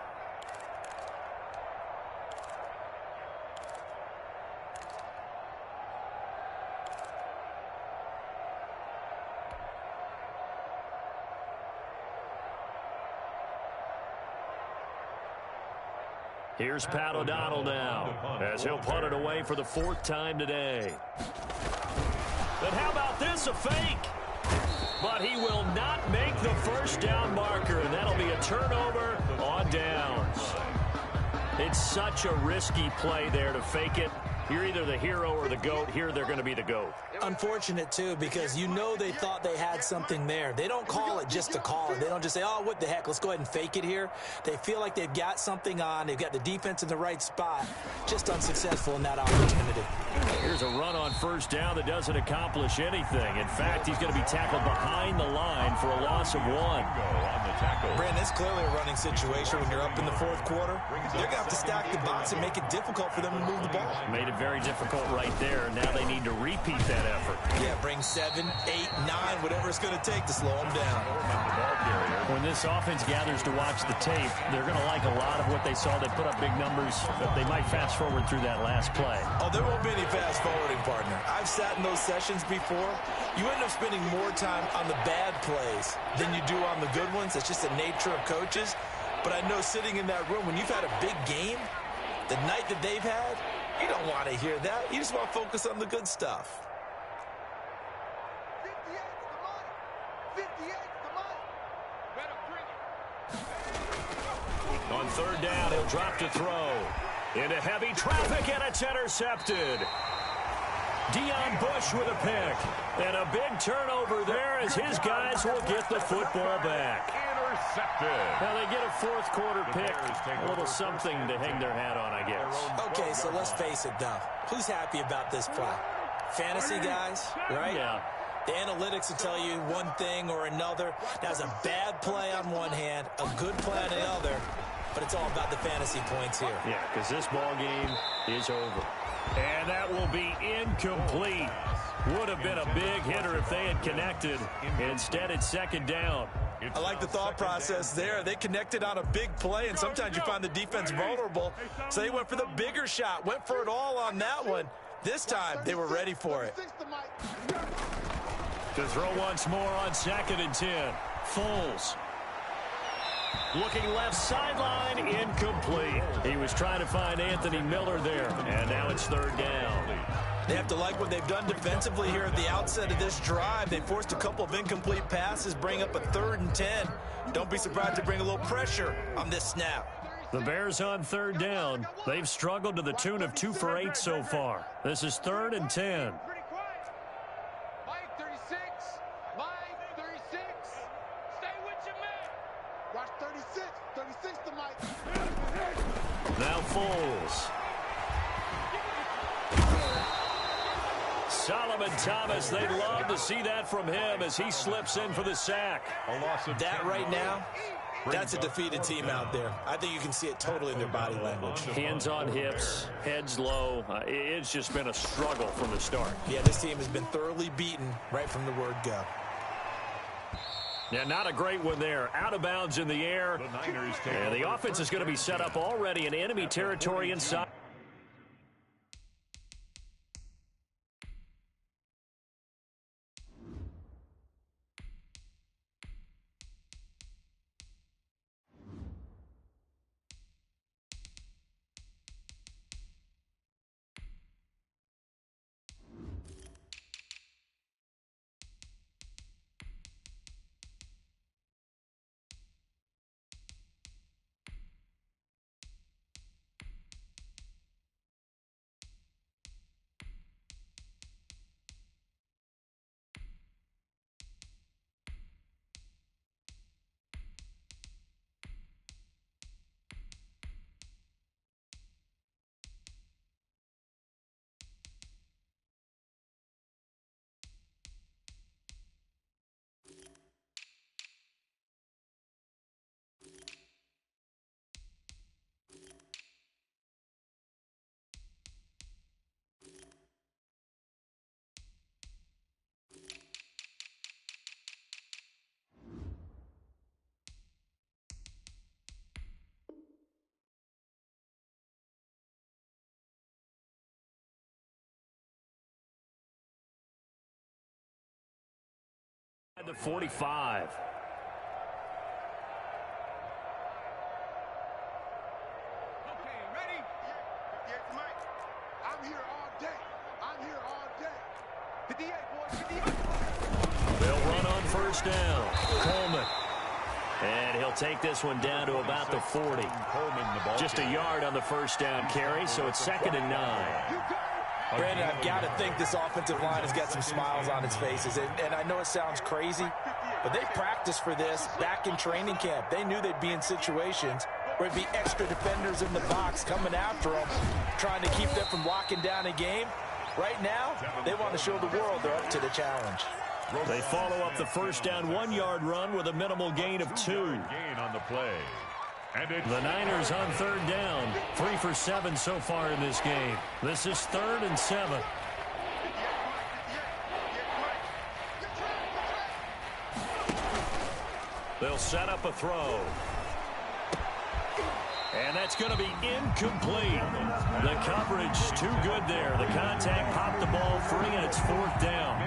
Here's Pat O'Donnell now as he'll punt it away for the 4th time today. But how about this, a fake? But he will not make the first down marker, and that'll be a turnover on downs. It's such a risky play there to fake it. You're either the hero or the GOAT. Here they're going to be the GOAT. Unfortunate, too, because you know they thought they had something there. They don't call it just to call it. They don't just say, oh, what the heck, let's go ahead and fake it here. They feel like they've got something on. They've got the defense in the right spot. Just unsuccessful in that opportunity. Here's a run on first down that doesn't accomplish anything. In fact, he's going to be tackled behind the line for a loss of 1. Brandon, it's clearly a running situation when you're up in the 4th quarter. They're going to have to stack the box and make it difficult for them to move the ball. Made it very difficult right there. Now they need to repeat that effort. Yeah, bring 7, 8, 9, whatever it's going to take to slow them down. When this offense gathers to watch the tape, they're going to like a lot of what they saw. They put up big numbers, but they might fast forward through that last play. Oh, there won't be any fast forwarding, partner. I've sat in those sessions before. You end up spending more time on the bad plays than you do on the good ones. It's just the nature of coaches. But I know sitting in that room, when you've had a big game, the night that they've had, you don't want to hear that. You just want to focus on the good stuff. 58 to the money. 58 to the money. Better bring it. On 3rd down, he'll drop to throw. Into heavy traffic, and it's intercepted. Deion Bush with a pick. And a big turnover there as his guys will get the football back. Intercepted. Now they get a 4th quarter pick. A little something to hang their hat on, I guess. Okay, so let's face it, though. Who's happy about this play? Fantasy guys, right? Yeah. The analytics will tell you one thing or another. That's a bad play on one hand, a good play on the other. but it's all about the fantasy points here. Yeah, because this ball game is over. And that will be incomplete. Would have been a big hitter if they had connected. Instead, it's second down. I like the thought process there. They connected on a big play, and sometimes you find the defense vulnerable. So they went for the bigger shot, went for it all on that one. This time, they were ready for it. To throw once more on 2nd and 10. Foles. Looking left sideline, incomplete. He was trying to find Anthony Miller there, and now it's 3rd down. They have to like what they've done defensively here at the outset of this drive. They forced a couple of incomplete passes, bring up a 3rd and 10. Don't be surprised to bring a little pressure on this snap. The Bears on 3rd down. They've struggled to the tune of 2 for 8 so far. This is 3rd and 10. Mike 36. Mike 36. Stay with your man. Watch 36. 36 to Mike. Now Foles. Solomon Thomas, they'd love to see that from him as he slips in for the sack. That right now, that's a defeated team out there. I think you can see it totally in their body language. Hands on hips, heads low. It's just been a struggle from the start. Yeah, this team has been thoroughly beaten right from the word go. Yeah, not a great one there. Out of bounds in the air. And the offense is going to be set up already in enemy territory inside. The 45. Okay, ready? 58 to Mike. I'm here all day. I'm here all day. 58, boys. 58. They'll run on 1st down. Coleman. And he'll take this one down to about the 40. Just a yard on the 1st down carry, so it's 2nd and 9. Brandon, I've got to think this offensive line has got some smiles on its faces. And I know it sounds crazy, but they practiced for this back in training camp. They knew they'd be in situations where it'd be extra defenders in the box coming after them, trying to keep them from locking down a game. Right now, they want to show the world they're up to the challenge. They follow up the 1st down 1-yard run with a minimal gain of 2. Gain on the play. The Niners on 3rd down. 3 for 7 so far in this game. This is 3rd and 7. They'll set up a throw. And that's going to be incomplete. The coverage too good there. The contact popped the ball free, and it's 4th down.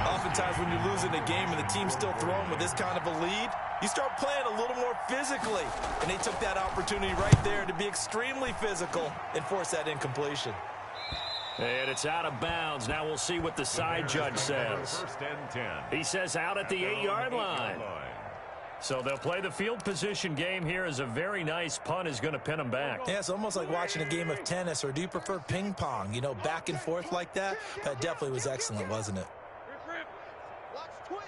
Oftentimes when you're losing a game and the team's still throwing with this kind of a lead, you start playing a little more physically. And they took that opportunity right there to be extremely physical and force that incompletion. And it's out of bounds. Now we'll see what the side judge says. 1st and 10. He says out at the 8-yard line. So they'll play the field position game here as a very nice punt is going to pin them back. Yeah, it's almost like watching a game of tennis, or do you prefer ping pong? You know, back and forth like that? That definitely was excellent, wasn't it? Watch twins.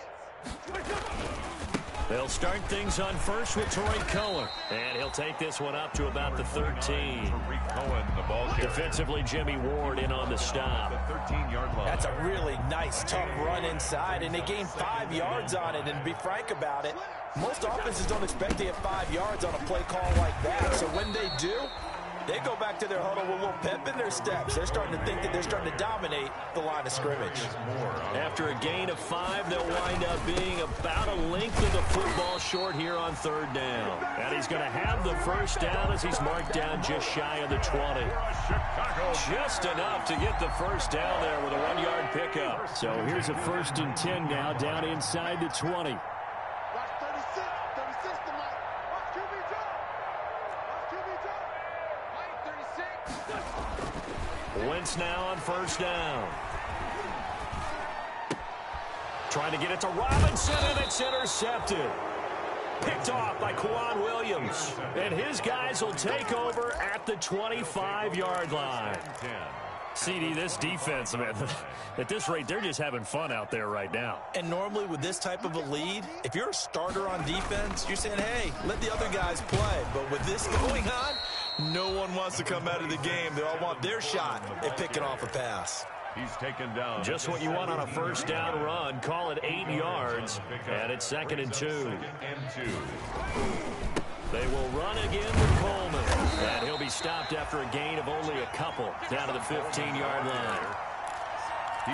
They'll start things on first with Tariq Cohen. And he'll take this one up to about the 13. Tariq Cohen, the ball carrier. Defensively, Jimmy Ward in on the stop. The 13-yard line. That's a really nice, tough run inside, and they gained 5 yards on it. And to be frank about it, most offenses don't expect to get 5 yards on a play call like that. So when they do, they go back to their huddle with a little pep in their steps. They're starting to think that they're starting to dominate the line of scrimmage. After a gain of 5, they'll wind up being about a length of the football short here on third down. And he's going to have the first down as he's marked down just shy of the 20. Just enough to get the first down there with a 1-yard pickup. So here's a 1st and 10 now down inside the 20. Watch 36. 36 to Mike. Watch QB drop. Watch QB drop. Mike 36. Wentz now on first down. Trying to get it to Robinson, and it's intercepted. Picked off by Quan Williams. And his guys will take over at the 25-yard line. CD, this defense, man, at this rate, they're just having fun out there right now. And normally with this type of a lead, if you're a starter on defense, you're saying, hey, let the other guys play. But with this going on, no one wants to come out of the game. They all want their shot at picking off a pass. He's taken down. Just what you want on a first down run. Call it 8 yards, and it's 2nd and 2. They will run again with Coleman. And he'll be stopped after a gain of only a couple down to the 15-yard line.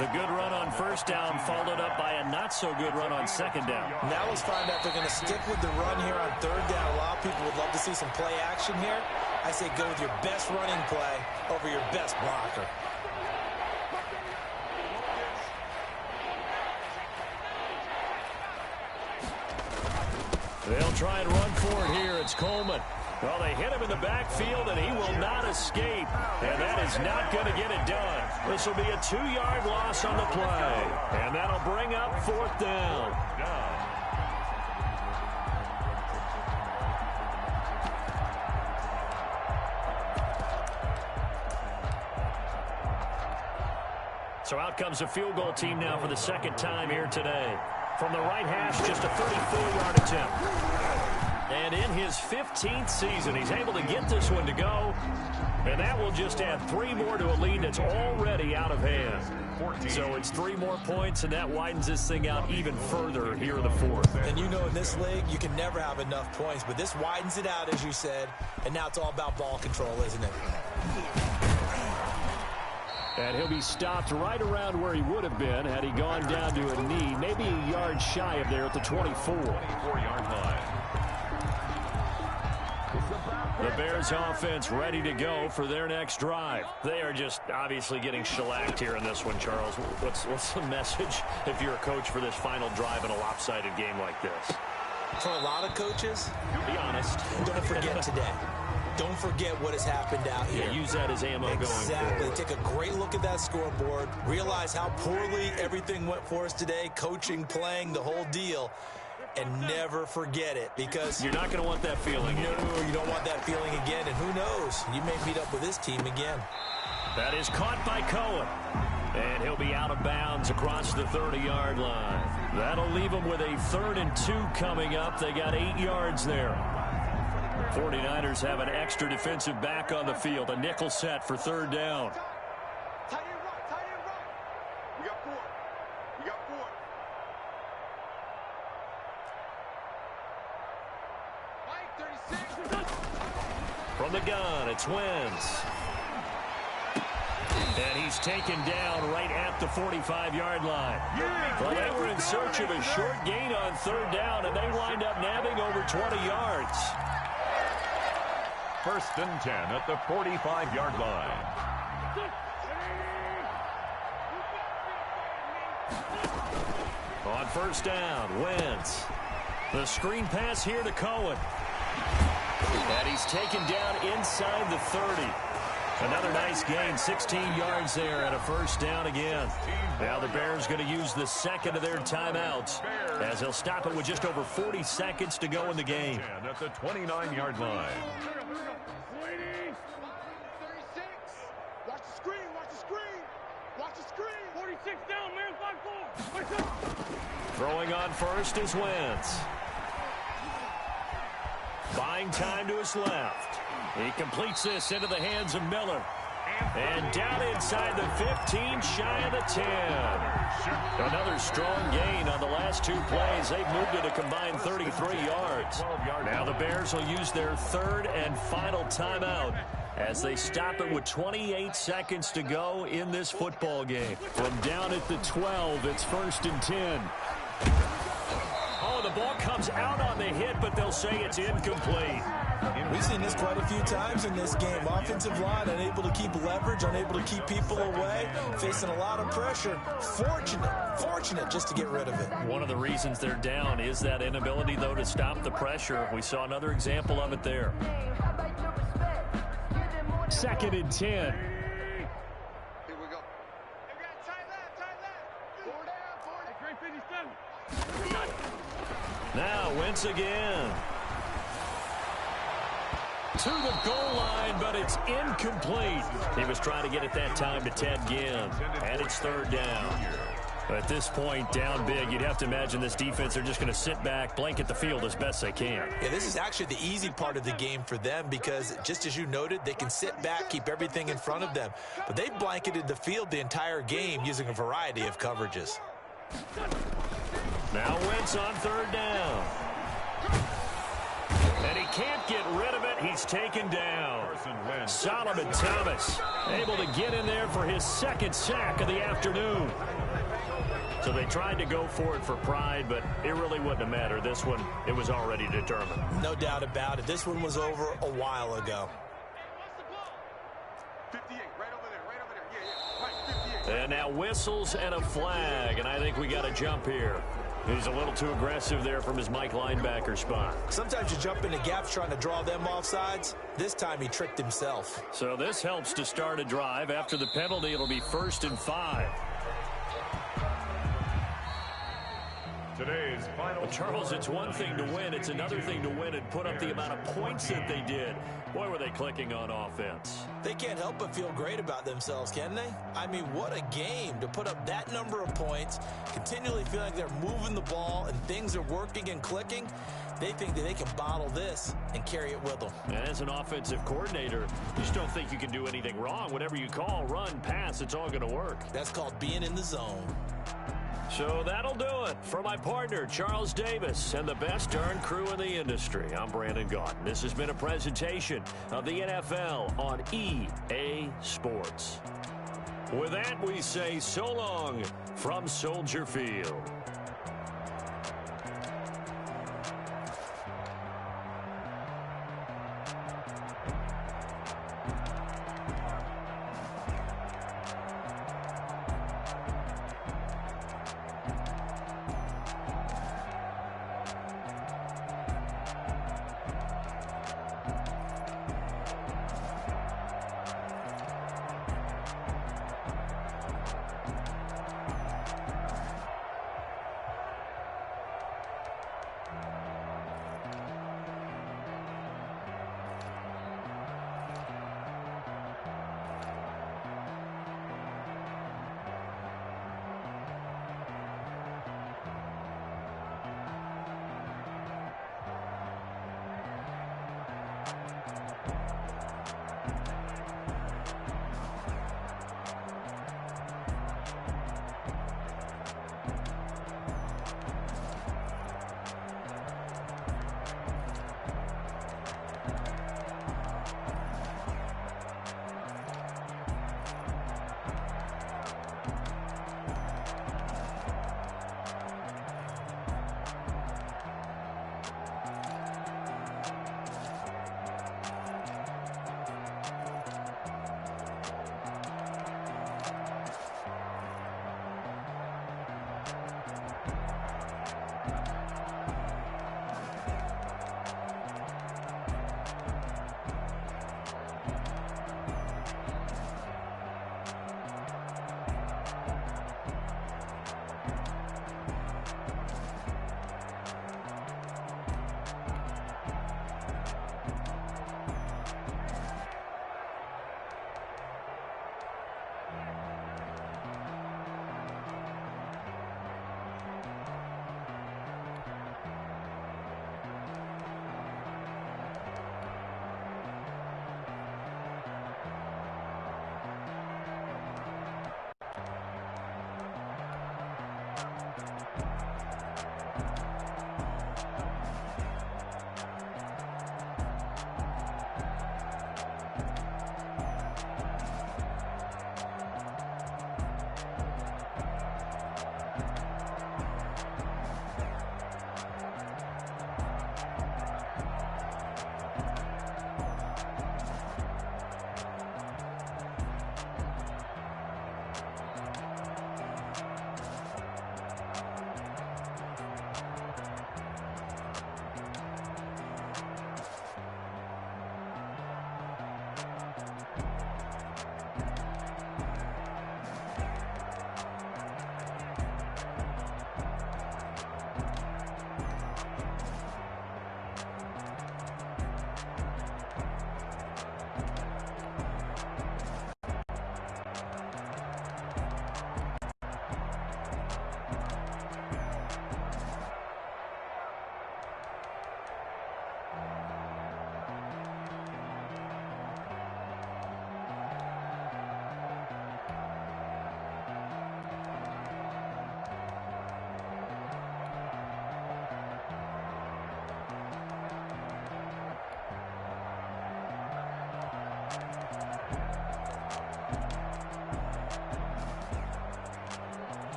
The good run on first down followed up by a not-so-good run on second down. Now let's find out if they're going to stick with the run here on third down. A lot of people would love to see some play action here. I say go with your best running play over your best blocker. They'll try and run for it here. It's Coleman. Well, they hit him in the backfield, and he will not escape. And that is not going to get it done. This will be a 2-yard loss on the play. And that'll bring up 4th down. So out comes a field goal team now for the 2nd time here today. From the right hash, just a 34-yard attempt. And in his 15th season, he's able to get this one to go. And that will just add 3 more to a lead that's already out of hand. So it's 3 more points, and that widens this thing out even further here in the 4th. And you know in this league, you can never have enough points. But this widens it out, as you said. And now it's all about ball control, isn't it? And he'll be stopped right around where he would have been had he gone down to a knee, maybe a yard shy of there at the 24. 24-yard line. The Bears offense ready to go for their next drive. They are just obviously getting shellacked here in this one, Charles. What's the message if you're a coach for this final drive in a lopsided game like this? For a lot of coaches, be honest. Don't forget today. Don't forget what has happened out here. Yeah, use that as ammo going forward. Exactly. Take a great look at that scoreboard. Realize how poorly everything went for us today. Coaching, playing, the whole deal. And never forget it, because you're not going to want that feeling. No, you don't want that feeling again. And who knows? You may meet up with this team again. That is caught by Cohen. And he'll be out of bounds across the 30-yard line. That'll leave them with a 3rd and 2 coming up. They got 8 yards there. 49ers have an extra defensive back on the field. A nickel set for 3rd down. Tight end right, tight end right. We got 4. We got 4. Mike 36. From the gun, it's Wentz. And he's taken down right at the 45-yard line. Well, they were in search of a short gain on 3rd down, and they wind up nabbing over 20 yards. 1st and 10 at the 45-yard line. On 1st down, Wentz. The screen pass here to Cohen. And he's taken down inside the 30. Another nice gain, 16 yards there and a 1st down again. Now the Bears going to use the 2nd of their timeouts as they'll stop it with just over 40 seconds to go in the game. At the 29-yard line. 36. Watch the screen, watch the screen. Watch the screen. 46 down, man, 5-4. Throwing on first is Wentz. Buying time to his left. He completes this into the hands of Miller. And down inside the 15, shy of the 10. Another strong gain on the last 2 plays. They've moved it a combined 33 yards. Now the Bears will use their third and final timeout as they stop it with 28 seconds to go in this football game. From down at the 12, it's 1st and 10. Oh, the ball comes out on the hit, but they'll say it's incomplete. We've seen this quite a few times in this game. Offensive line unable to keep leverage, unable to keep people away, facing a lot of pressure. Fortunate just to get rid of it. One of the reasons they're down is that inability, though, to stop the pressure. We saw another example of it there. 2nd and 10. Here we go. Tight left. 4 down, 4. Now Wentz again. To the goal line, but it's incomplete. He was trying to get it that time to Ted Ginn. And it's 3rd down. At this point, down big, you'd have to imagine this defense are just going to sit back, blanket the field as best they can. Yeah, this is actually the easy part of the game for them because, just as you noted, they can sit back, keep everything in front of them. But they blanketed the field the entire game using a variety of coverages. Now Wentz on 3rd down. And he can't get rid of it. He's taken down. Solomon Thomas able to get in there for his 2nd sack of the afternoon. So they tried to go for it for pride, but it really wouldn't have mattered. This one, it was already determined. No doubt about it. This one was over a while ago. 58, right over there. Yeah. Right, 58. And now whistles and a flag, and I think we got a jump here. He's a little too aggressive there from his Mike linebacker spot. Sometimes you jump into gaps trying to draw them off sides. This time he tricked himself. So this helps to start a drive. After the penalty, it'll be 1st and 5. Today's final. Well, Charles, it's one thing to win. It's another thing to win and put up the amount of points that they did. Boy, were they clicking on offense. They can't help but feel great about themselves, can they? I mean, what a game to put up that number of points, continually feel like they're moving the ball and things are working and clicking. They think that they can bottle this and carry it with them. And as an offensive coordinator, you just don't think you can do anything wrong. Whatever you call, run, pass, it's all going to work. That's called being in the zone. So that'll do it for my partner, Charles Davis, and the best darn crew in the industry. I'm Brandon Gaudin. This has been a presentation of the NFL on EA Sports. With that, we say so long from Soldier Field.